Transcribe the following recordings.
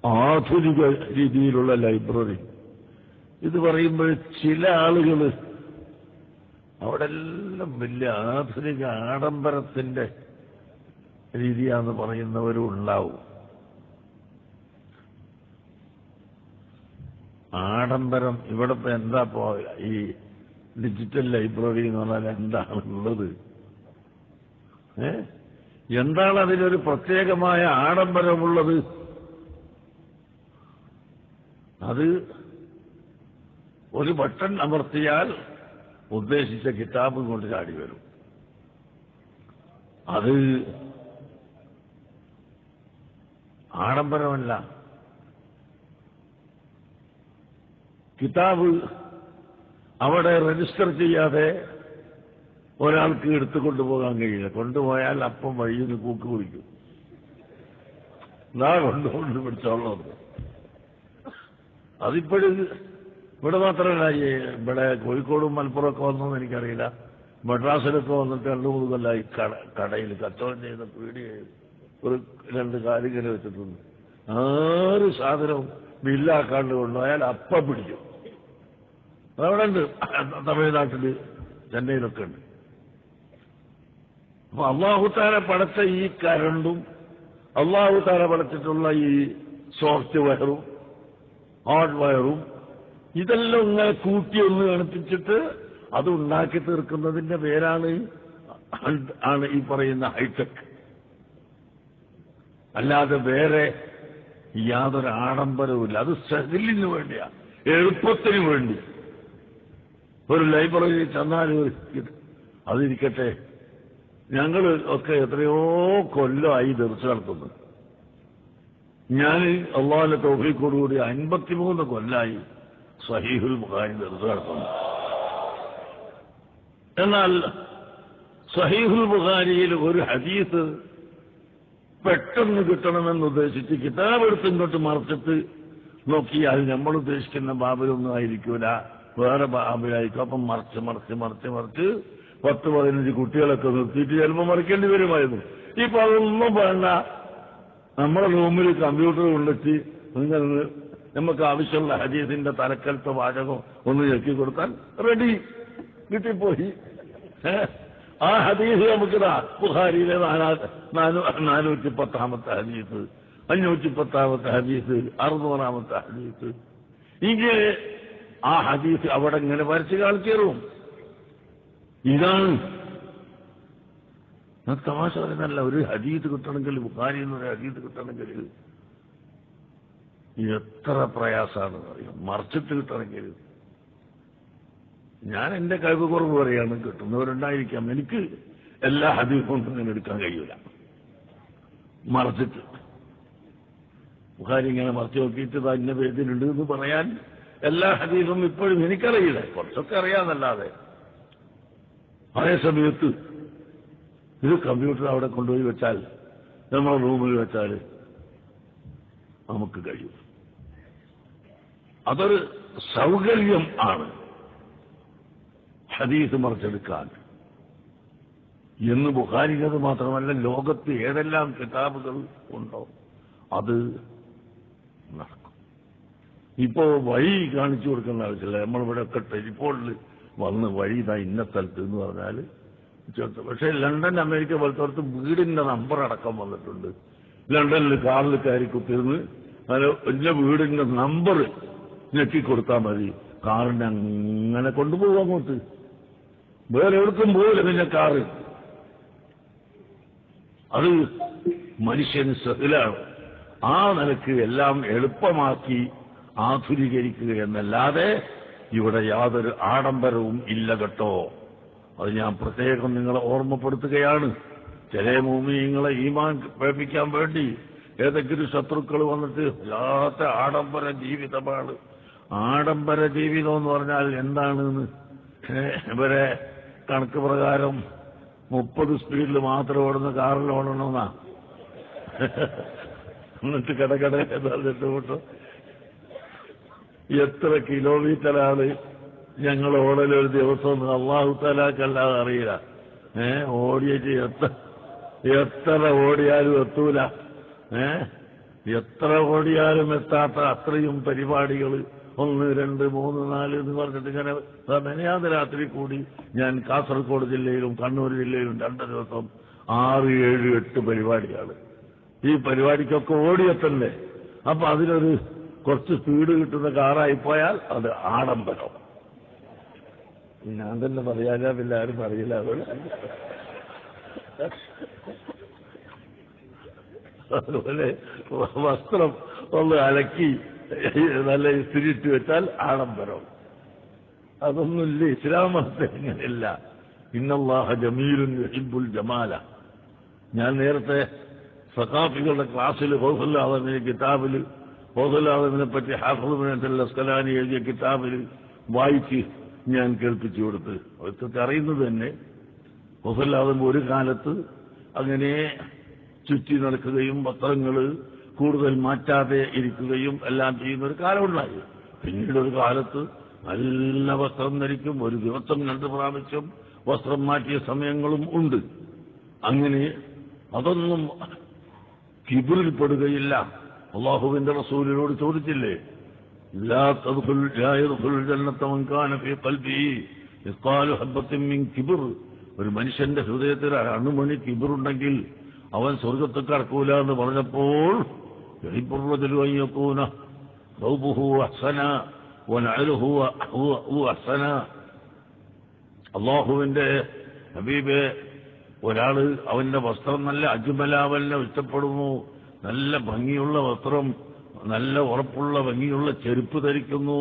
ആധുനിക രീതിയിലുള്ള ലൈബ്രറി. ഇത് പറയുമ്പോൾ ചില ആളുകൾ അവിടെ എല്ലാം വലിയ ആധുനിക ആഡംബരത്തിന്റെ രീതിയാന്ന് പറയുന്നവരും ഉണ്ടാവും. ആഡംബരം ഇവിടെ ഇപ്പൊ എന്താ ഈ ഡിജിറ്റൽ ലൈബ്രറി എന്ന് പറഞ്ഞാൽ എന്താണുള്ളത്? എന്താണ് അതിനൊരു പ്രത്യേകമായ ആഡംബരമുള്ളത്? അത് ഒരു ബട്ടൺ അമർത്തിയാൽ ഉദ്ദേശിച്ച കിതാബ് കൊണ്ട് ചാടി വരും. അത് ആഡംബരമല്ല. കിതാബ് അവിടെ രജിസ്റ്റർ ചെയ്യാതെ ഒരാൾക്ക് എടുത്തു കൊണ്ടുപോകാൻ കഴിയില്ല. കൊണ്ടുപോയാൽ അപ്പം വഴിയിൽ നിന്ന് കൂക്ക് കുടിക്കും. കൊണ്ടുകൊണ്ട് പിടിച്ചോളൂ. അതിപ്പോഴും ഇവിടെ മാത്രമല്ല, ഇവിടെ കോഴിക്കോടും മലപ്പുറമൊക്കെ വന്നോന്ന് എനിക്കറിയില്ല. മദ്രാസിലൊക്കെ വന്നിട്ട് 2-3 കൊല്ലമായി കടയിൽ കച്ചവടം ചെയ്ത പീടികയിൽ ഒരു 2 കാലിങ്ങനെ വെച്ചിട്ടുണ്ട്. ആറ് സാധനവും ബില്ലാക്കാണ്ട് കൊണ്ടുപോയാൽ അപ്പം പിടിക്കും. അതവിടെ ഉണ്ട്. തമിഴ്നാട്ടിൽ ചെന്നൈയിലൊക്കെ ഉണ്ട്. അപ്പൊ അള്ളാഹുത്താല പടച്ച ഈ കരണ്ടും അള്ളാഹുത്താല പടച്ചിട്ടുള്ള ഈ സോഫ്റ്റ്വെയറും ഹാർഡ്വെയറും ഇതെല്ലാം ഇങ്ങനെ കൂട്ടി ഒന്ന് ഗണിപ്പിച്ചിട്ട് അത് ഉണ്ടാക്കി തീർക്കുന്നതിന്റെ പേരാണ് ഈ പറയുന്ന ഹൈടെക്. അല്ലാതെ വേറെ യാതൊരു ആഡംബരവുമില്ല. അത് സഹലിന് വേണ്ടിയാ, എളുപ്പത്തിന് വേണ്ടി. ഒരു ലൈബ്രറിയിൽ ചെന്നാൽ അതിരിക്കട്ടെ, ഞങ്ങൾ ഒക്കെ എത്രയോ കൊല്ലമായി ദർസ് നടത്തുന്നു. ഞാൻ അള്ളാഹുവിന്റെ തൗഫീഖോടുകൂടി 53 കൊല്ലമായി സഹീഹുൽ ബുഖാരി ദർസ് നടത്തുന്നു. എന്നാൽ സഹീഹുൽ ബുഖാരിയിൽ ഒരു ഹദീസ് പെട്ടെന്ന് കിട്ടണമെന്ന് ഉദ്ദേശിച്ച് കിതാബ് എടുത്ത് ഇങ്ങോട്ട് മറിച്ചിട്ട് നോക്കിയാൽ നമ്മൾ ഉദ്ദേശിക്കുന്ന ബാബിലൊന്നും ആയിരിക്കൂല, വേറെ ബാബിലായിരിക്കും. അപ്പം മറിച്ച് 10-15 കുട്ടികളൊക്കെ നിർത്തിയിട്ട് ചിലപ്പോൾ മറിക്കേണ്ടി വരുമായിരുന്നു. ഇപ്പൊ അതൊന്നും വേണ്ട. നമ്മുടെ റൂമിൽ കമ്പ്യൂട്ടർ കൊണ്ടിട്ട് നമുക്ക് ആവശ്യമുള്ള ഹദീസിന്റെ തലക്കലത്തെ വാചകം ഒന്ന് ഞെക്കി കൊടുത്താൽ റെഡി, കിട്ടിപ്പോയി. ആ ഹദീസ് നമുക്കിതാ ബുഖാരിയിലെ 410-ാമത്തെ ഹദീസ്, 510-ാമത്തെ ഹദീസ്, 600-ാമത്തെ ഹദീസ്, ഇങ്ങനെ ആ ഹദീസ് അവിടെ ഇങ്ങനെ വരച്ച് കാണിച്ചേരും. ഇതാണ് തമാശ പറയുന്നല്ല. ഒരു ഹദീസ് കിട്ടണമെങ്കിൽ, ബുഖാരിയിൽ നിന്നൊരു ഹദീസ് കിട്ടണമെങ്കിൽ എത്ര പ്രയാസമാണെന്ന് അറിയാം. മറിച്ചിട്ട് കിട്ടണമെങ്കിൽ ഞാൻ എന്റെ കഴിവ് കുറവ് പറയാണ്, കിട്ടുന്നവരുണ്ടായിരിക്കാം. എനിക്ക് എല്ലാ ഹദീസും കൊണ്ടും ഇങ്ങനെ എടുക്കാൻ കഴിയില്ല. മറിച്ചിട്ട് ബുഖാരി ഇങ്ങനെ മറിച്ച് നോക്കിയിട്ട് ഇന്ന പേജിലുണ്ട് എന്ന് പറയാൻ എല്ലാ ഹദീസും ഇപ്പോഴും എനിക്കറിയില്ല. കുറച്ചൊക്കെ അറിയാമെന്നല്ലാതെ. അതേ സമയത്ത് ഇത് കമ്പ്യൂട്ടർ അവിടെ കൊണ്ടുപോയി വെച്ചാൽ, നമ്മുടെ റൂമിൽ വെച്ചാൽ നമുക്ക് കഴിയും. അതൊരു സൗകര്യം ആണ് ഹദീസ് മറിച്ചെടുക്കാൻ എന്ന്. ബുഖാരിക്കത് മാത്രമല്ല, ലോകത്ത് ഏതെല്ലാം കിതാബുകൾ ഉണ്ടോ അത് നടക്കും. ഇപ്പോ വഴി കാണിച്ചു കൊടുക്കേണ്ട ആവശ്യമില്ല. നമ്മളിവിടെ ഒക്കെ ടെലിഫോണിൽ വന്ന് വഴി ഇതാ ഇന്ന സ്ഥലത്ത് എന്ന് പറഞ്ഞാൽ ചേർത്ത്. പക്ഷേ ലണ്ടൻ, അമേരിക്ക പോലത്തെ വീടിന്റെ നമ്പർ അടക്കം വന്നിട്ടുണ്ട്. ലണ്ടനിൽ കാറിൽ കയറി കുത്തിരുന്ന് വലിയ വീടിന്റെ നമ്പർ ഞെക്കിക്കൊടുത്താൽ മതി, കാറിനെ അങ്ങനെ കൊണ്ടുപോകും അങ്ങോട്ട്. വേറെ എവിടേക്കും പോകില്ല പിന്നെ കാറ്. അത് മനുഷ്യന് സഹലാണ്. ആ നിലക്ക് എല്ലാം എളുപ്പമാക്കി ആധുനീകരിക്കുക എന്നല്ലാതെ ഇവിടെ യാതൊരു ആഡംബരവും ഇല്ല കേട്ടോ. അത് ഞാൻ പ്രത്യേകം നിങ്ങളെ ഓർമ്മപ്പെടുത്തുകയാണ്. ചില മുഅ്മിനീങ്ങളെ ഈമാൻ പ്രേമിക്കാൻ വേണ്ടി ഏതെങ്കിലും ശത്രുക്കൾ വന്നിട്ട് വല്ലാത്ത ആഡംബര ജീവിതമാണ്. ആഡംബര ജീവിതം എന്ന് പറഞ്ഞാൽ എന്താണെന്ന് ഇവരെ കണക്ക് പ്രകാരം 30 സ്പീഡിൽ മാത്രം ഓടുന്ന കാറിൽ ഓടണമെന്നാ. എന്നിട്ട് കടകട എത്ര കിലോമീറ്ററാണ് ഞങ്ങൾ ഓടലൊരു ദിവസം അല്ലാഹു തആലക്കല്ലാതെ അറിയില്ല. ഓടിയിട്ട് എത്ര ഓടിയാലും എത്തൂല. എത്ര ഓടിയാലും എത്താത്ത അത്രയും പരിപാടികൾ 1, 2, 3, 4 എന്ന് പറഞ്ഞിട്ട് ഇങ്ങനെ മെനയാതെ രാത്രി കൂടി ഞാൻ കാസർഗോഡ് ജില്ലയിലും കണ്ണൂർ ജില്ലയിലും 2 ദിവസം 6, 7, 8 പരിപാടിയാണ്. ഈ പരിപാടിക്കൊക്കെ ഓടിയെത്തണ്ടേ? അപ്പൊ അതിലൊരു കുറച്ച് സ്പീഡ് കിട്ടുന്ന കാറായിപ്പോയാൽ അത് ആഡംബരം. ഞാൻ തന്നെ പറയാനാ, പിന്നെ ആരും പറയില്ല. അതുപോലെ വസ്ത്രം ഒന്ന് അലക്കി നല്ല ഇസ്തിരിട്ട് വെച്ചാൽ ആഡംബരം. അതൊന്നുമില്ല. ഇസ്ലാം മതത്തിൽ ഇങ്ങനെയല്ല. ഇന്നല്ലാഹ ജമീലുൻ യുഹിബ്ബുൽ ജമാല. ഞാൻ നേരത്തെ സഖാഫികളുടെ ക്ലാസ്സിൽ ഫൗസുൽ ആദമിന്റെ കിതാബിൽ ഫൗസുൽ ആദമിനെ പറ്റി ഹാഫിദ് ഇബ്നു അസ്കലാനി എഴുതിയ കിതാബിൽ വായിച്ച് ഞാൻ കേൾപ്പിച്ചു കൊടുത്ത് അവർക്കൊക്കെ അറിയുന്നത് തന്നെ. ഫൗസുൽ ആദം ഒരു കാലത്ത് അങ്ങനെ ചുറ്റി നടക്കുകയും വസ്ത്രങ്ങൾ കൂടുതൽ മാറ്റാതെ ഇരിക്കുകയും എല്ലാം ചെയ്യുന്ന ഒരു കാലമുണ്ടായി. പിന്നീട് ഒരു കാലത്ത് നല്ല വസ്ത്രം ധരിക്കും, ഒരു ദിവസം 2 പ്രാവശ്യം വസ്ത്രം മാറ്റിയ സമയങ്ങളും ഉണ്ട്. അങ്ങനെ അതൊന്നും കിബിറിൽ പെടുകയില്ല. അല്ലാഹുവിന്റെ റസൂലിനോട് ചോദിച്ചില്ലേ, ലാ യദ്ഖുലുൽ ജന്നത മൻ കാന ഫീ ഖൽബിഹി മിസ്ഖാലു ഹബ്ബത്തിൻ മിൻ കിബ്ർ. ഒരു മനുഷ്യന്റെ ഹൃദയത്തിൽ അണുമണി കിബിറുണ്ടെങ്കിൽ അവൻ സ്വർഗത്തിൽ കടക്കൂല എന്ന് പറഞ്ഞപ്പോൾ അല്ലാഹുവിന്റെ ഹബീബെ, ഒരാള് അവന്റെ വസ്ത്രം നല്ല അജ്മലാവലിനെ ഇഷ്ടപ്പെടുന്നു, നല്ല ഭംഗിയുള്ള വസ്ത്രം, നല്ല ഉറപ്പുള്ള ഭംഗിയുള്ള ചെരുപ്പ് ധരിക്കുന്നു,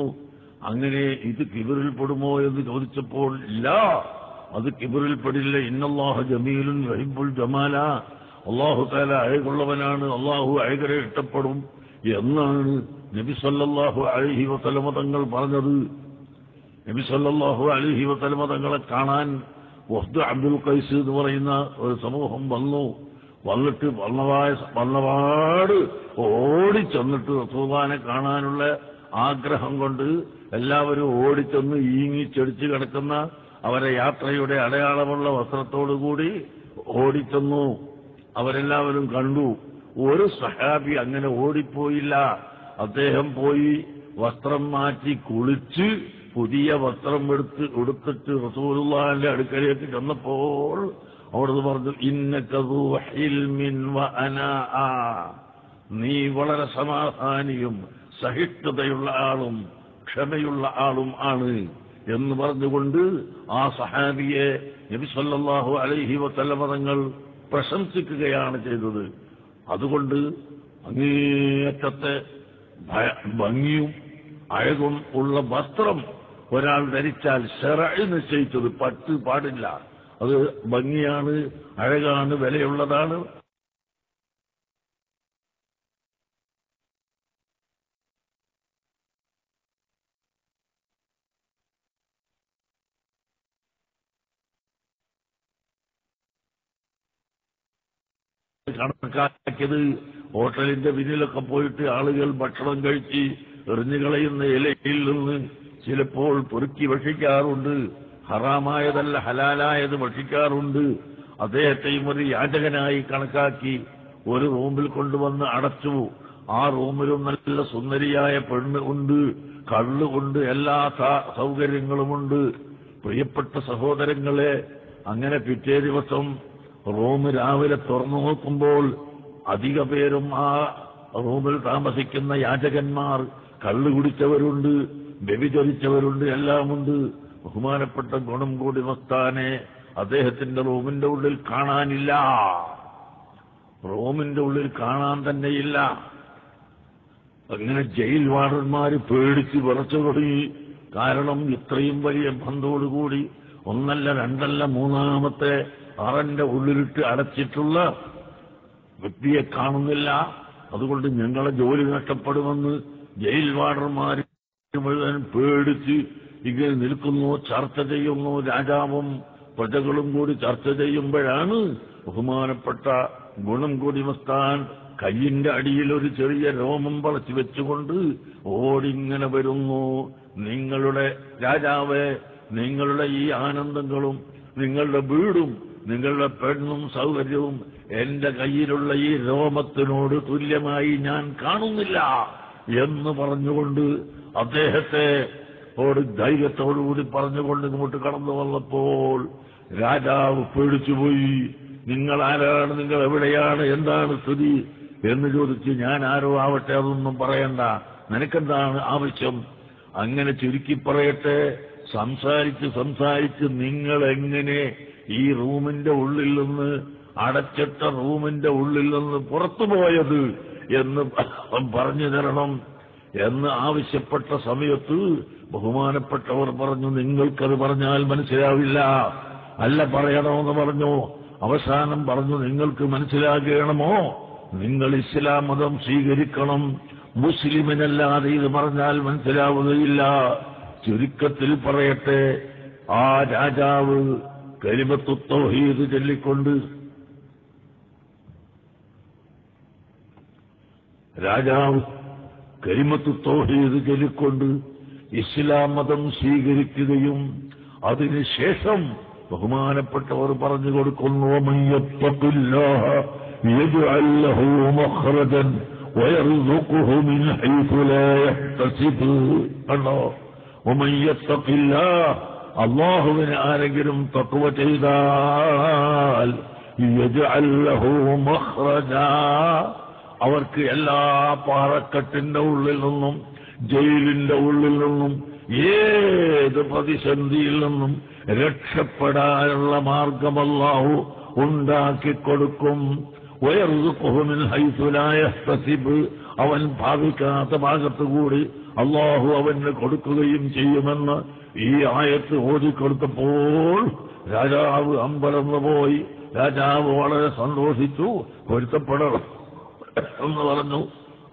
അങ്ങനെ ഇത് കിബിറിൽ പെടുമോ എന്ന് ചോദിച്ചപ്പോൾ ഇല്ല, അത് കിബിറിൽ പെടില്ല. ഇന്നല്ലാഹ ജമീലുൻ യുഹിബ്ബുൽ ജമാല. അല്ലാഹു തആല അഴകുള്ളവനാണ്, അല്ലാഹു അഴകരെ ഇഷ്ടപ്പെടും എന്നാണ് നബി സല്ലല്ലാഹു അലൈഹി വസല്ലമ തങ്ങൾ പറഞ്ഞത്. നബി സല്ലല്ലാഹു അലൈഹി വസല്ലമ തങ്ങളെ കാണാൻ വഫ്ദ് അബ്ദുൽ ഖൈസ് എന്ന് പറയുന്ന ഒരു സമൂഹം വന്നിട്ട് വന്നപാട് ഓടിച്ചെന്നിട്ട് റസൂലുള്ളാഹിനെ കാണാനുള്ള ആഗ്രഹം കൊണ്ട് എല്ലാവരും ഓടിച്ചെന്ന് ഈങ്ങിച്ചെടിച്ച് കിടക്കുന്ന അവരെ യാത്രയുടെ അടയാളമുള്ള വസ്ത്രത്തോടുകൂടി ഓടിച്ചെന്നു. അവരെല്ലാവരും കണ്ടു. ഒരു സഹാബി അങ്ങനെ ഓടിപ്പോയില്ല. അദ്ദേഹം പോയി വസ്ത്രം മാറ്റി കുളിച്ച് പുതിയ വസ്ത്രം ഉടുത്തിട്ട് റസൂലുള്ളാഹിന്റെ അടുക്കലേക്ക് ചെന്നപ്പോൾ അവിടുന്ന് പറഞ്ഞു, ഇന്നക ദൂ ഹിൽമിൻ വ അനാഅ. നീ വളരെ സമാധാനിയും സഹിഷ്ണുതയുള്ള ആളും ക്ഷമയുള്ള ആളും ആണ് എന്ന് പറഞ്ഞുകൊണ്ട് ആ സഹാബിയെ നബി സല്ലല്ലാഹു അലൈഹി വസല്ലമ തങ്ങൾ പ്രശംസിക്കുകയാണ് ചെയ്തത്. അതുകൊണ്ട് അങ്ങേയറ്റത്തെ ഭംഗിയും അഴകും ഉള്ള വസ്ത്രം ഒരാൾ ധരിച്ചാൽ ശറഅ് നിശ്ചയിച്ചത് പട്ട് പാടില്ല. അത് ഭംഗിയാണ്, അഴകാണ്, വിലയുള്ളതാണ്. കണക്കാക്കിയത് ഹോട്ടലിന്റെ പിന്നിലൊക്കെ പോയിട്ട് ആളുകൾ ഭക്ഷണം കഴിച്ച് എറിഞ്ഞുകളയുന്ന ഇലയിൽ നിന്ന് ചിലപ്പോൾ പൊറുക്കി ഭക്ഷിക്കാറുണ്ട്. ഹറാമായതല്ല ഹലാലായത് ഭക്ഷിക്കാറുണ്ട്. അദ്ദേഹത്തെയും ഒരു യാചകനായി കണക്കാക്കി ഒരു റൂമിൽ കൊണ്ടുവന്ന് അടച്ചു. ആ റൂമിലും നല്ല സുന്ദരിയായ പെണ്ണ് ഉണ്ട്, കള്ളുകൊണ്ട് എല്ലാ സൗകര്യങ്ങളുമുണ്ട്. പ്രിയപ്പെട്ട സഹോദരങ്ങളെ, അങ്ങനെ പിറ്റേ ദിവസം റൂം രാവിലെ തുറന്നു നോക്കുമ്പോൾ അധിക പേരും ആ റൂമിൽ താമസിക്കുന്ന യാചകന്മാർ കള്ളു കുടിച്ചവരുണ്ട്, വ്യഭിചരിച്ചവരുണ്ട്, എല്ലാമുണ്ട്. ബഹുമാനപ്പെട്ട ഗുണം കൂടി മസ്താനെ അദ്ദേഹത്തിന്റെ റൂമിന്റെ ഉള്ളിൽ കാണാനില്ല. റൂമിന്റെ ഉള്ളിൽ കാണാൻ തന്നെയില്ല. അങ്ങനെ ജയിൽ വാർഡന്മാര് പേടിച്ച് വിറച്ചു തുടങ്ങി. കാരണം ഇത്രയും വലിയ ബന്ധോടുകൂടി ഒന്നല്ല രണ്ടല്ല മൂന്നാമത്തെ അറന്റെ ഉള്ളിലിട്ട് അടച്ചിട്ടുള്ള വ്യക്തിയെ കാണുന്നില്ല. അതുകൊണ്ട് ഞങ്ങളെ ജോലി നഷ്ടപ്പെടുമെന്ന് ജയിൽ വാർഡന്മാർ മുഴുവൻ പേടിച്ച് ഇങ്ങനെ നിൽക്കുന്നു, ചർച്ച ചെയ്യുന്നു. രാജാവും പ്രജകളും കൂടി ചർച്ച ചെയ്യുമ്പോഴാണ് ബഹുമാനപ്പെട്ട ഗുണം കൂടി മസ്താൻ കയ്യിന്റെ അടിയിൽ ഒരു ചെറിയ രോമം വളച്ചു വെച്ചുകൊണ്ട് ഓടിങ്ങനെ വരുന്നു. നിങ്ങളുടെ രാജാവേ, നിങ്ങളുടെ ഈ ആനന്ദങ്ങളും നിങ്ങളുടെ വീടും നിങ്ങളുടെ പെണ്ണും സൗകര്യവും എന്റെ കയ്യിലുള്ള ഈ രോമത്തിനോട് തുല്യമായി ഞാൻ കാണുന്നില്ല എന്ന് പറഞ്ഞുകൊണ്ട് അദ്ദേഹത്തെ ധൈര്യത്തോടുകൂടി പറഞ്ഞുകൊണ്ട് ഇങ്ങോട്ട് കടന്നു വന്നപ്പോൾ രാജാവ് പേടിച്ചുപോയി. നിങ്ങൾ ആരാണ്, നിങ്ങൾ എവിടെയാണ്, എന്താണ് സ്ഥിതി എന്ന് ചോദിച്ച്, ഞാൻ ആരോ ആവട്ടെ, അതൊന്നും പറയണ്ട, നിനക്കെന്താണ് ആവശ്യം? അങ്ങനെ ചുരുക്കി പറയട്ടെ, സംസാരിച്ച് നിങ്ങൾ എങ്ങനെ ഈ റൂമിന്റെ ഉള്ളിൽ നിന്ന്, അടച്ചിട്ട റൂമിന്റെ ഉള്ളിൽ നിന്ന് പുറത്തുപോയത് എന്ന് പറഞ്ഞു തരണം എന്ന് ആവശ്യപ്പെട്ട സമയത്ത് ബഹുമാനപ്പെട്ടവർ പറഞ്ഞു, നിങ്ങൾക്കത് പറഞ്ഞാൽ മനസ്സിലാവില്ല, അല്ല പറയണമെന്ന് പറഞ്ഞു. അവസാനം പറഞ്ഞു, നിങ്ങൾക്ക് മനസ്സിലാകണമോ, നിങ്ങൾ ഇസ്ലാം മതം സ്വീകരിക്കണം, മുസ്ലിമിനല്ലാതെ ഇത് പറഞ്ഞാൽ മനസ്സിലാവുകയില്ല. ചുരുക്കത്തിൽ പറയട്ടെ, ആ രാജാവ് കലിമത്തു തൗഹീദ് ചൊല്ലിക്കൊണ്ട് ഇസ്ലാം മതം സ്വീകരിക്കുകയും അതിനുശേഷം ബഹുമാനപ്പെട്ടവർ പറഞ്ഞു കൊടുക്കുന്നു, മയ്യത്തഖില്ലാഹ യജ്അൽ ലഹു മഖ്റജൻ വയർസുഖുഹു മിൻ ഹൈസു ലാ യഹ്തസിബ്. കണ്ടോ, വമയ്യത്തഖില്ലാഹ, അല്ലാഹുവിനെ ആരെങ്കിലും തഖ്വ ചെയ്താൽ യജ്അൽ ലഹു മഖ്റജാ, അവർക്ക് എല്ലാ പാറക്കെട്ടിന്റെ ഉള്ളിൽ നിന്നും, ജയിലിന്റെ ഉള്ളിൽ നിന്നും, ഏത് പ്രതിസന്ധിയിൽ നിന്നും രക്ഷപ്പെടാനുള്ള മാർഗം അല്ലാഹു ഉണ്ടാക്കിക്കൊടുക്കും. വയർസുഖുഹു മിൻ ഹൈസു ലാ യഹ്തസിബ്, അവൻ ഭാവിക്കാത്ത ഭാഗത്തുകൂടി അല്ലാഹു അവന് കൊടുക്കുകയും ചെയ്യുമെന്ന് ഈ ആയത്ത് ഓതിക്കൊടുത്തപ്പോൾ രാജാവ് അമ്പരന്നു പോയി. രാജാവ് വളരെ സന്തോഷിച്ചു. പൊരുത്തപ്പെടണം എന്ന് പറഞ്ഞു.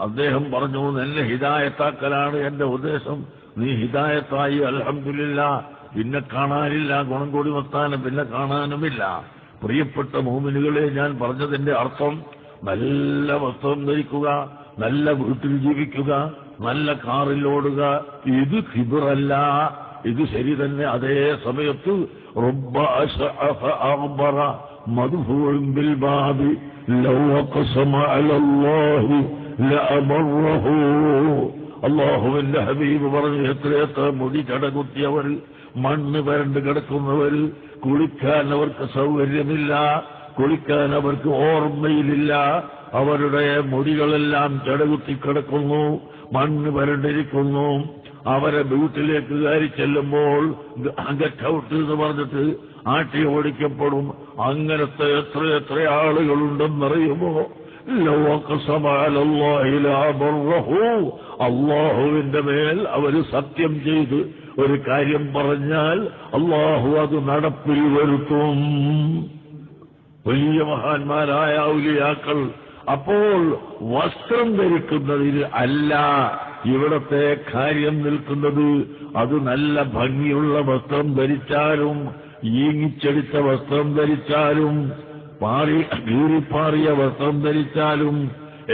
അദ്ദേഹം പറഞ്ഞു, എന്നെ ഹിദായത്താക്കലാണ് എന്റെ ഉദ്ദേശം. നീ ഹിദായത്തായി, അൽഹംദുലില്ലാ. പിന്നെ കാണാനില്ല, ഗുണം കൂടി വർത്താനം പിന്നെ കാണാനുമില്ല. പ്രിയപ്പെട്ട മോമിനുകളെ, ഞാൻ പറഞ്ഞതിന്റെ അർത്ഥം, നല്ല വസ്ത്രം ധരിക്കുക, നല്ല വീട്ടിൽ ജീവിക്കുക, നല്ല കാറിൽ ഓടുക, ഇത് ഖിബറല്ല, ഇത് ശരി തന്നെ. അതേ സമയത്ത് റബ്ബ അശ്അഫ അഗ്ബറ മദ്ഫൂഉൻ ബിൽ ബാബി ലൗ ഖസമ അലല്ലാഹി ലഅബറഹു. അല്ലാഹുവിന്റെ ഹബീബ് പറഞ്ഞു, എത്രയെത്ര മുടി ചടകുത്തിയവർ, മണ്ണ് വരണ്ട് കിടക്കുന്നവർ, കുളിക്കാൻ അവർക്ക് സൗകര്യമില്ല, കുളിക്കാൻ അവർക്ക് ഓർമ്മയിലില്ല, അവരുടെ മുടികളെല്ലാം ചടകുത്തി കിടക്കുന്നു, മണ്ണ് വരണ്ടിരിക്കുന്നു. അവരെ വീട്ടിലേക്ക് കയറി ചെല്ലുമ്പോൾ ഗെറ്റ് ഔട്ട് എന്ന് പറഞ്ഞിട്ട് ആട്ടി ഓടിക്കപ്പെടും. അങ്ങനത്തെ എത്രയെത്ര ആളുകളുണ്ടെന്നറിയുമോ? അല്ലാഹുവിന്റെ മേൽ അവര് സത്യം ചെയ്ത് ഒരു കാര്യം പറഞ്ഞാൽ അല്ലാഹു അത് നടപ്പിൽ വരുത്തും. വലിയ മഹാന്മാരായ ഔലിയാക്കൾ. അപ്പോൾ വസ്ത്രം ധരിക്കുന്നതിൽ അല്ല ഇവിടത്തെ കാര്യം നിൽക്കുന്നത്. അത് നല്ല ഭംഗിയുള്ള വസ്ത്രം ധരിച്ചാലും, ഈങ്ങിച്ചെടുത്ത വസ്ത്രം ധരിച്ചാലും, കീറിപ്പാറിയ വസ്ത്രം ധരിച്ചാലും,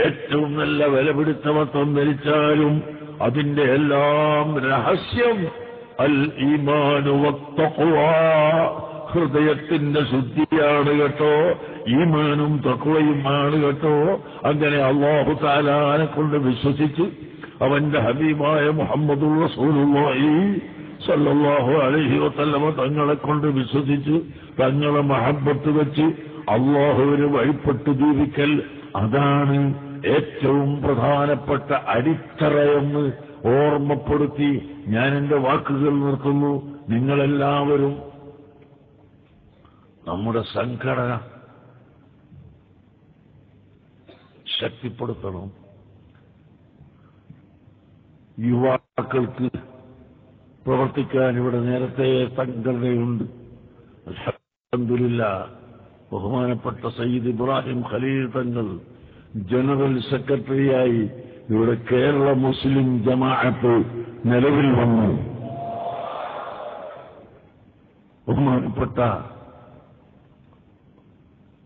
ഏറ്റവും നല്ല വിലപിടിച്ച വസ്ത്രം ധരിച്ചാലും, അതിന്റെ എല്ലാം രഹസ്യം അൽ ഈമാനു വത്തഖ്വാ, ഹൃദയത്തിന്റെ ശുദ്ധിയാണ് കേട്ടോ, ഈമാനും തഖ്വയുമാണ് കേട്ടോ. അങ്ങനെ അല്ലാഹു തആലാനെ കൊണ്ട് വിശ്വസിച്ച് അവന്റെ ഹബീബായ മുഹമ്മദുർ റസൂലുള്ളാഹി സല്ലല്ലാഹു അലൈഹി വസല്ലമ തങ്ങളെ കൊണ്ട് വിശ്വസിച്ച് തങ്ങളെ മഹബ്ബത്ത് വെച്ച് അല്ലാഹുവിന് വഴിപ്പെട്ട് ജീവിക്കൽ, അതാണ് ഏറ്റവും പ്രധാനപ്പെട്ട അടിത്തറയെന്ന് ഓർമ്മപ്പെടുത്തി ഞാൻ എന്റെ വാക്കുകൾ നിർത്തുന്നു. നിങ്ങളെല്ലാവരും നമ്മുടെ സംഘടന ശക്തിപ്പെടുത്തണം. യുവാക്കൾക്ക് പ്രവർത്തിക്കാൻ ഇവിടെ നേരത്തെ സംഘടനയുണ്ട്. അൽഹംദുലില്ലാഹ്, ബഹുമാനപ്പെട്ട സയ്യിദ് ഇബ്രാഹിം ഖലീൽ തങ്ങൾ ജനറൽ സെക്രട്ടറിയായി ഇവിടെ കേരള മുസ്ലിം ജമാഅത്ത് നിലവിൽ വന്നു. ബഹുമാനപ്പെട്ട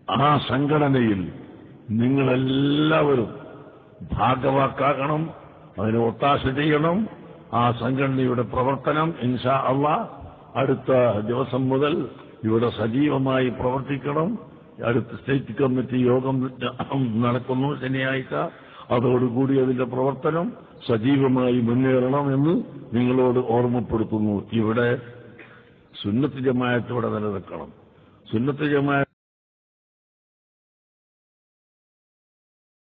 ആ സംഘടനയിൽ നിങ്ങളെല്ലാവരും ഭാഗവാക്കാകണം, അതിന് ഒത്താശ ചെയ്യണം. ആ സംഘടനയുടെ പ്രവർത്തനം ഇൻഷാ അല്ലാഹ് അടുത്ത ദിവസം മുതൽ ഇവിടെ സജീവമായി പ്രവർത്തിക്കണം. അടുത്ത സ്റ്റേറ്റ് കമ്മിറ്റി യോഗം നടക്കുന്നു ശനിയാഴ്ച. അതോടുകൂടി അതിന്റെ പ്രവർത്തനം സജീവമായി മുന്നേറണമെന്ന് നിങ്ങളോട് ഓർമ്മപ്പെടുത്തുന്നു. ഇവിടെ സുന്നത്ത് ജമാഅത്ത് ഇവിടെ നിലനിൽക്കണം. സുന്നത്ത് ജമാഅത്ത്